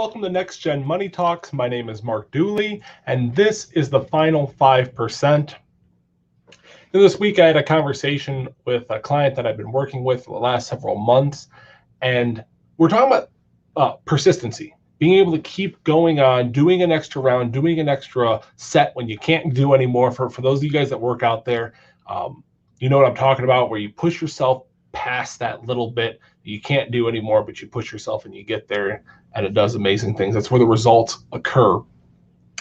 welcome to Next Gen Money Talks. My name is Mark Dooley, and this is the final 5%. This week, I had a conversation with a client that I've been working with for the last several months, and we're talking about persistency, being able to keep going on, doing an extra round, doing an extra set when you can't do anymore. For those of you guys that work out there, you know what I'm talking about, where you push yourself past that little bit you can't do anymore, but you push yourself and you get there, and it does amazing things. That's where the results occur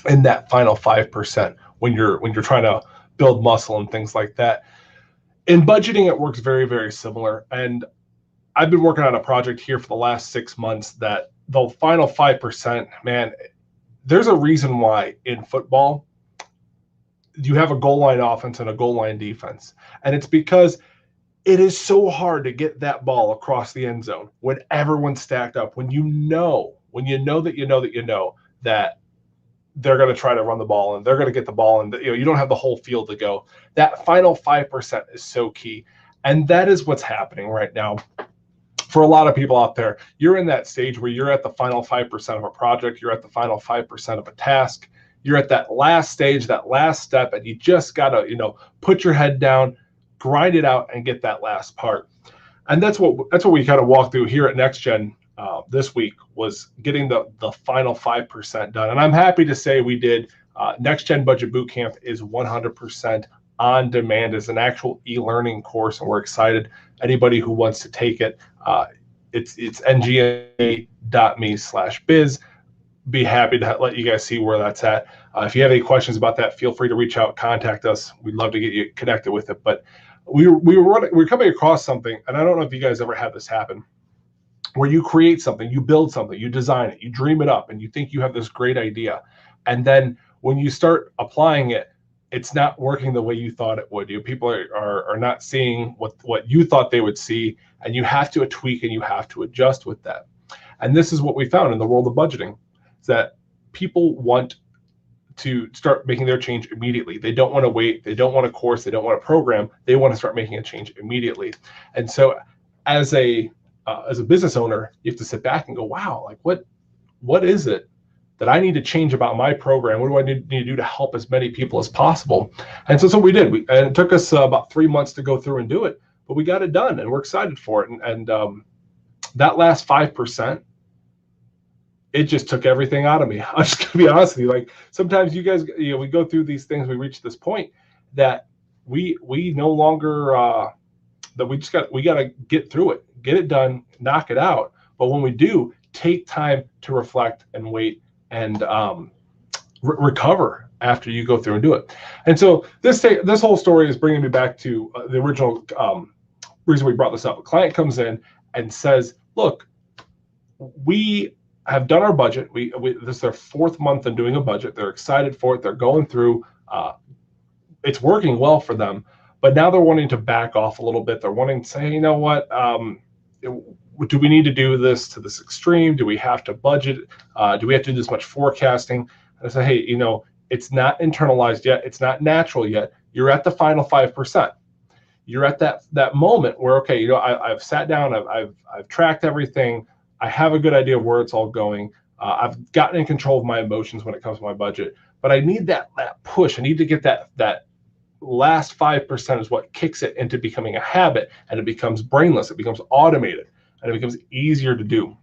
in that final 5% when you're trying to build muscle and things like that. In budgeting, it works very, very similar. And I've been working on a project here for the last 6 months that the final 5%, man, there's a reason why in football you have a goal line offense and a goal line defense. And it's because it is so hard to get that ball across the end zone when everyone's stacked up, when you know that they're going to try to run the ball and they're going to get the ball, and you don't have the whole field to go. That final 5% is so key. And that is what's happening right now. For a lot of people out there, you're in that stage where you're at the final 5% of a project, you're at the final 5% of a task, you're at that last stage, that last step, and you just got to, put your head down, grind it out, and get that last part. And that's what we kind of walked through here at NextGen this week, was getting the final 5% done. And I'm happy to say we did. NextGen Budget Bootcamp is 100% on demand as an actual e-learning course, and we're excited. Anybody who wants to take it, it's nga.me/biz. Be happy to let you guys see where that's at. If you have any questions about that, feel free to reach out, contact us. We'd love to get you connected with it. But we're coming across something, and I don't know if you guys ever had this happen, where you create something, you build something, you design it, you dream it up, and you think you have this great idea. And then when you start applying it, it's not working the way you thought it would. People are not seeing what you thought they would see, and you have to tweak and you have to adjust with that. And this is what we found in the world of budgeting, is that people want to start making their change immediately. They don't want to wait. They don't want a course. They don't want a program. They want to start making a change immediately. And so as a business owner, you have to sit back and go, wow, like what is it that I need to change about my program? What do I need to do to help as many people as possible? And so we did. And it took us about 3 months to go through and do it, but we got it done, and we're excited for it. And that last 5%, it just took everything out of me. I'm just gonna be honest with you. Like, sometimes you guys, we go through these things, we reach this point that we no longer that we got to get through it, get it done, knock it out. But when we do, take time to reflect and wait and recover after you go through and do it. And so this whole story is bringing me back to the original reason we brought this up. A client comes in and says, look, we have done our budget. This is their 4th month in doing a budget. They're excited for it. They're going through. It's working well for them, but now they're wanting to back off a little bit. They're wanting to say, you know what? Do we need to do this to this extreme? Do we have to budget? Do we have to do this much forecasting? And I say, hey, it's not internalized yet. It's not natural yet. You're at the final 5%. You're at that moment where, okay, I've sat down. I've tracked everything. I have a good idea of where it's all going. I've gotten in control of my emotions when it comes to my budget, but I need that push. I need to get that last 5% is what kicks it into becoming a habit, and it becomes brainless. It becomes automated, and it becomes easier to do.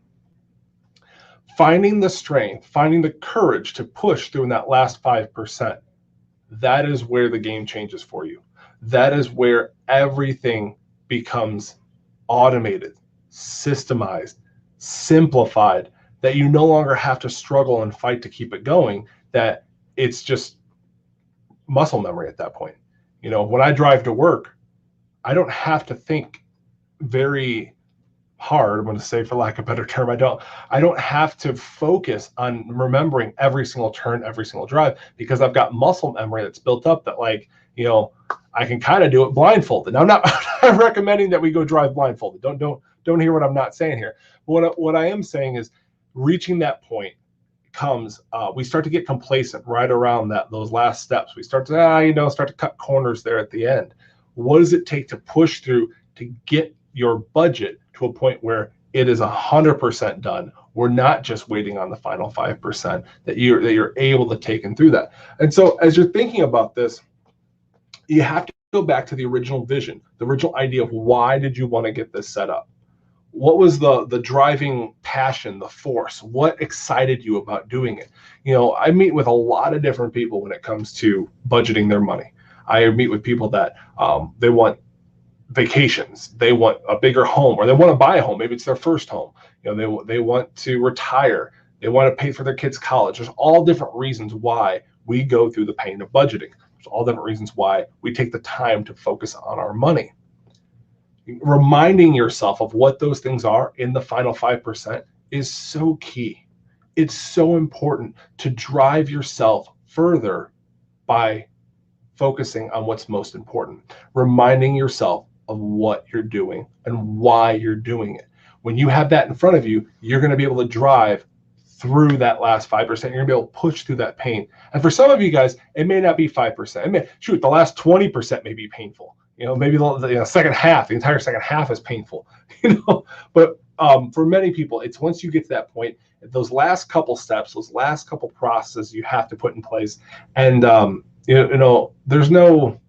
Finding the strength, finding the courage to push through in that last 5%, that is where the game changes for you. That is where everything becomes automated, systemized, simplified, that you no longer have to struggle and fight to keep it going, that it's just muscle memory at that point. When I drive to work, I don't have to think very hard. I'm going to say, for lack of a better term, I don't have to focus on remembering every single turn, every single drive, because I've got muscle memory that's built up that, I can kind of do it blindfolded. Now, I'm not recommending that we go drive blindfolded. Don't hear what I'm not saying here. But what I am saying is, reaching that point comes, we start to get complacent right around those last steps. We start to start to cut corners there at the end. What does it take to push through to get your budget to a point where it is 100% done. We're not just waiting on the final 5% that you're able to take and through that. And so as you're thinking about this, you have to go back to the original vision, the original idea of why did you want to get this set up? What was the driving passion, the force? What excited you about doing it? I meet with a lot of different people when it comes to budgeting their money. I meet with people that they want vacations, they want a bigger home, or they want to buy a home. Maybe it's their first home. They want to retire. They want to pay for their kids' college. There's all different reasons why we go through the pain of budgeting. There's all different reasons why we take the time to focus on our money. Reminding yourself of what those things are in the final 5% is so key. It's so important to drive yourself further by focusing on what's most important, reminding yourself of what you're doing and why you're doing it. When you have that in front of you, you're going to be able to drive through that last 5%. You're going to be able to push through that pain. And for some of you guys, it may not be 5%. The last 20% may be painful. Maybe the second half, the entire second half is painful. But for many people, it's once you get to that point, those last couple steps, those last couple processes you have to put in place. And there's no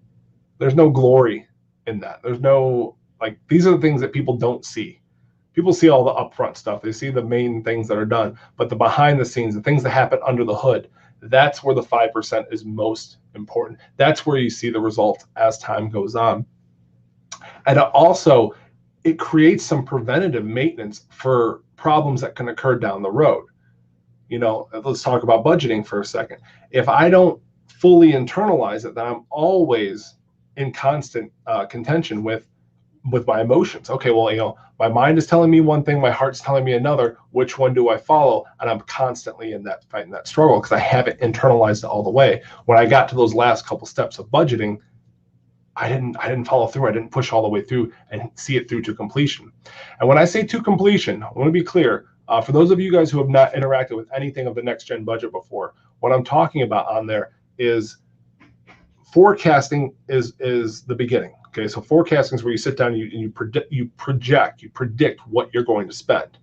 glory in that. There's no, these are the things that people don't see. People see all the upfront stuff. They see the main things that are done, but the behind the scenes, the things that happen under the hood, that's where the 5% is most important. That's where you see the results as time goes on. And also, it creates some preventative maintenance for problems that can occur down the road. Let's talk about budgeting for a second. If I don't fully internalize it, then I'm always in constant contention with my emotions. Okay, well, my mind is telling me one thing, my heart's telling me another. Which one do I follow? And I'm constantly in that fight and that struggle because I haven't internalized it all the way. When I got to those last couple steps of budgeting, I didn't follow through. I didn't push all the way through and see it through to completion. And when I say to completion, I want to be clear. For those of you guys who have not interacted with anything of the Next Gen Budget before, what I'm talking about on there is forecasting is the beginning. Okay, so forecasting is where you sit down and you predict what you're going to spend.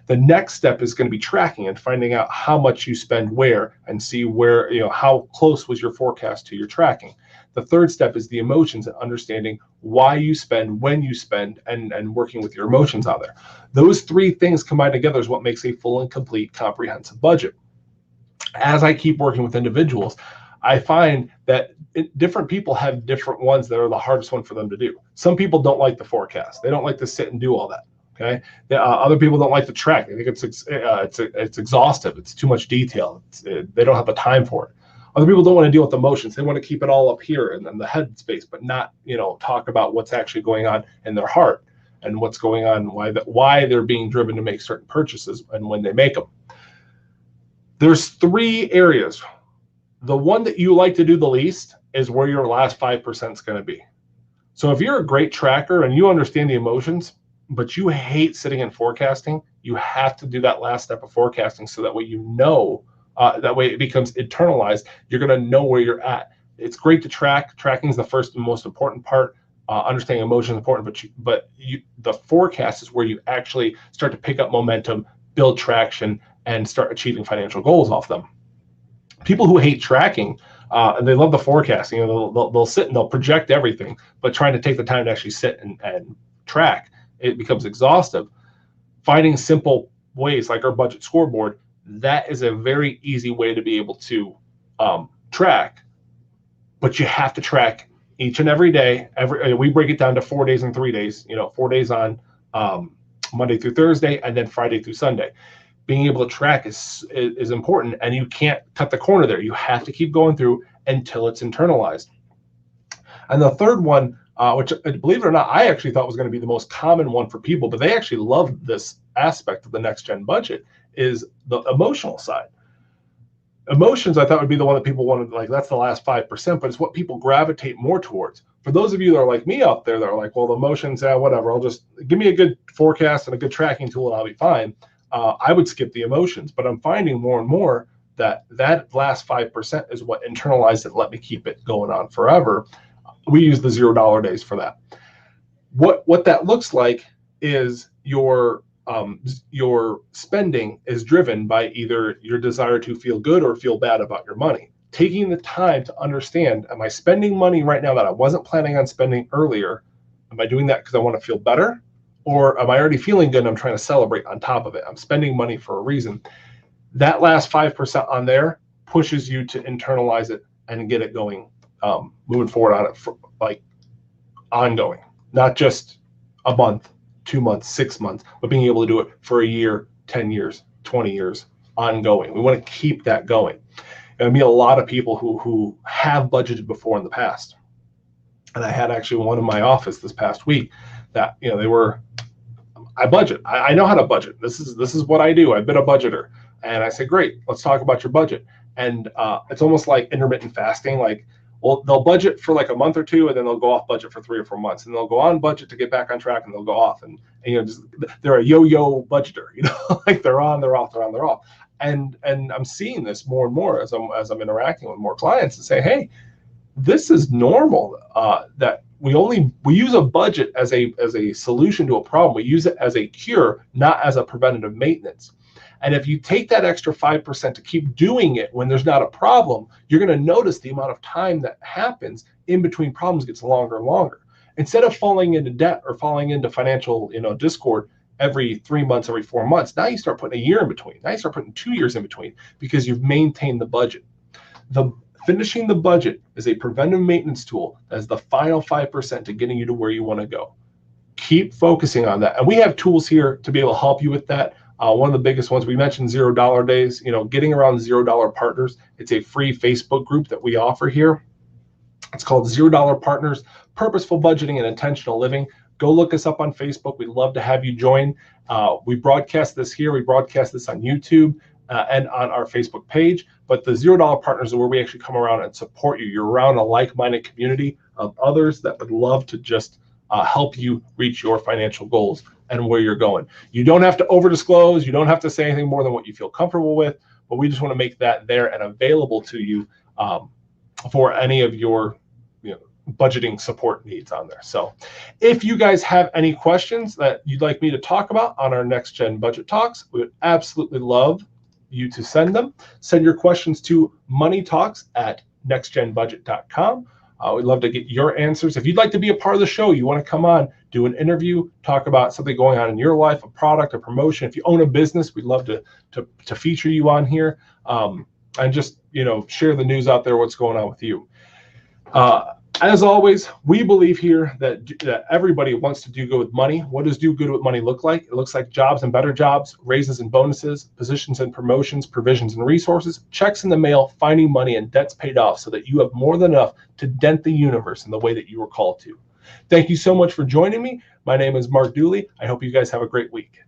The next step is going to be tracking and finding out how much you spend where and see where, how close was your forecast to your tracking. The third step is the emotions and understanding why you spend, when you spend, and working with your emotions out there. Those three things combined together is what makes a full and complete comprehensive budget. As I keep working with individuals, I find that different people have different ones that are the hardest one for them to do. Some people don't like the forecast. They don't like to sit and do all that. Okay. Other people don't like to track. They think it's exhaustive. It's too much detail. They don't have the time for it. Other people don't want to deal with emotions. They want to keep it all up here in the head space, but not, talk about what's actually going on in their heart and what's going on, why they're being driven to make certain purchases and when they make them. There's three areas. The one that you like to do the least is where your last 5% is going to be. So if you're a great tracker and you understand the emotions, but you hate sitting and forecasting, you have to do that last step of forecasting so that way that way it becomes internalized. You're going to know where you're at. It's great to track. Tracking is the first and most important part. Understanding emotions is important, but the forecast is where you actually start to pick up momentum, build traction, and start achieving financial goals off them. People who hate tracking, and they love the forecasting, they'll sit and they'll project everything, but trying to take the time to actually sit and track, it becomes exhaustive. Finding simple ways like our budget scoreboard, that is a very easy way to be able to track, but you have to track each and every day. We break it down to 4 days and 3 days, 4 days on Monday through Thursday, and then Friday through Sunday. Being able to track is important, and you can't cut the corner there. You have to keep going through until it's internalized. And the third one, which, believe it or not, I actually thought was going to be the most common one for people, but they actually love this aspect of the Next Gen Budget, is the emotional side. Emotions, I thought, would be the one that people wanted, that's the last 5%, but it's what people gravitate more towards. For those of you that are like me out there that are like, well, the emotions, whatever, I'll just give me a good forecast and a good tracking tool and I'll be fine. I would skip the emotions, but I'm finding more and more that last 5% is what internalized it and let me keep it going on forever. We use the $0 days for that. What that looks like is your your spending is driven by either your desire to feel good or feel bad about your money. Taking the time to understand, am I spending money right now that I wasn't planning on spending earlier? Am I doing that because I want to feel better? Or am I already feeling good and I'm trying to celebrate on top of it? I'm spending money for a reason. That last 5% on there pushes you to internalize it and get it going, moving forward on it, for, like, ongoing, not just a month, 2 months, 6 months, but being able to do it for a year, 10 years, 20 years, ongoing. We want to keep that going. And I meet a lot of people who have budgeted before in the past. And I had actually one in my office this past week that, I budget. I know how to budget. This is what I do. I've been a budgeter. And I say, great, let's talk about your budget. And it's almost like intermittent fasting. Like, well, they'll budget for like a month or two, and then they'll go off budget for 3 or 4 months, and they'll go on budget to get back on track, and they'll go off. And they're a yo-yo budgeter. Like they're on, they're off, they're on, they're off. And I'm seeing this more and more as I'm interacting with more clients and say, hey, this is normal. That we use a budget as a solution to a problem. We use it as a cure, not as a preventative maintenance. And if you take that extra 5% to keep doing it when there's not a problem, you're going to notice the amount of time that happens in between problems gets longer and longer. Instead of falling into debt or falling into financial, discord every 3 months, every 4 months, now you start putting a year in between. Now you start putting 2 years in between because you've maintained the budget. Finishing the budget is a preventive maintenance tool as the final 5% to getting you to where you want to go. Keep focusing on that. And we have tools here to be able to help you with that. One of the biggest ones, we mentioned $0 days, getting around $0 partners. It's a free Facebook group that we offer here. It's called $0 Partners, Purposeful Budgeting and Intentional Living. Go look us up on Facebook. We'd love to have you join. We broadcast this here. We broadcast this on YouTube and on our Facebook page. But the $0 Partners are where we actually come around and support you. You're around a like-minded community of others that would love to just help you reach your financial goals and where you're going. You don't have to over-disclose. You don't have to say anything more than what you feel comfortable with. But we just want to make that there and available to you for any of your budgeting support needs on there. So if you guys have any questions that you'd like me to talk about on our Next Gen Budget Talks, we would absolutely love you to send them. Send your questions to moneytalks@nextgenbudget.com. We'd love to get your answers. If you'd like to be a part of the show, you want to come on, do an interview, talk about something going on in your life, a product, a promotion. If you own a business, we'd love to feature you on here and just share the news out there, what's going on with you. As always, we believe here that everybody wants to do good with money. What does do good with money look like? It looks like jobs and better jobs, raises and bonuses, positions and promotions, provisions and resources, checks in the mail, finding money, and debts paid off so that you have more than enough to dent the universe in the way that you were called to. Thank you so much for joining me. My name is Mark Dooley. I hope you guys have a great week.